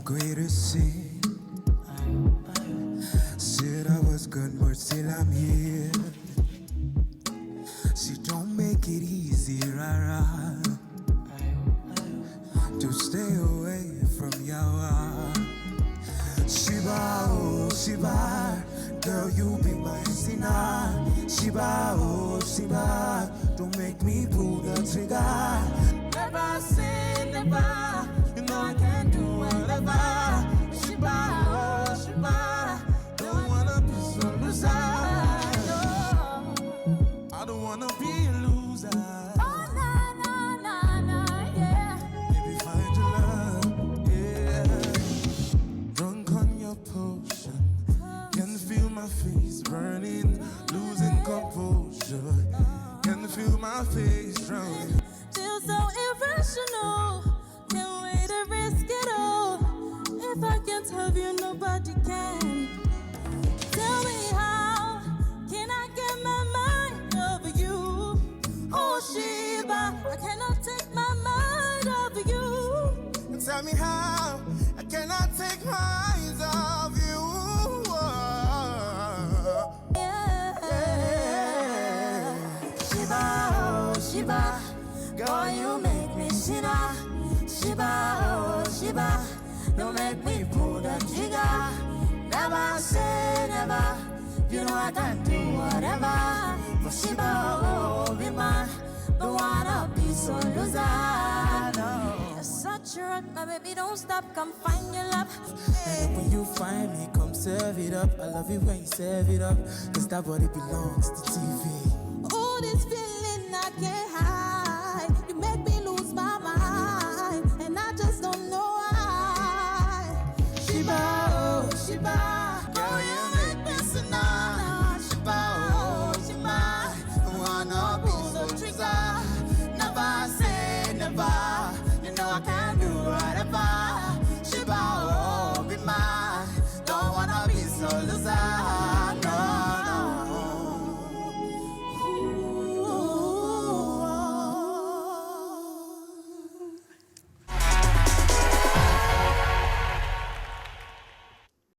greatest sin. Said I was good, but still I'm here. See, don't make it easy, rara, to stay away from Yawa. Shiba, oh Shiba, girl, you be my sinner. Shiba, oh Shiba, don't make me pull the trigger. Never say never, you know I can do whatever. Shiba, oh Shiba, don't wanna be so loser. No, I don't wanna be a loser. Oh, nah, nah, nah, nah, yeah. Maybe find your love, yeah. Drunk on your potion, can feel my face burning, losing composure. Can feel my face drowning. Feel so irrational, can't wait to risk it all. If I can't have you, nobody can. Tell me how can I get my mind over you? Oh Shiba, I cannot take my mind over you. Tell me how I cannot take my eyes off you. Yeah. Shiba, oh Shiba, girl, you make me sinner. Shiba, oh Shiba, don't make me pull the trigger. Never say never, you know I can do whatever. For Shiba, oh be mine, don't wanna be so loser. No. You're such a rock, my baby, don't stop, come find your love. And when you find me, come serve it up. I love it when you serve it up, cause that body belongs to TV.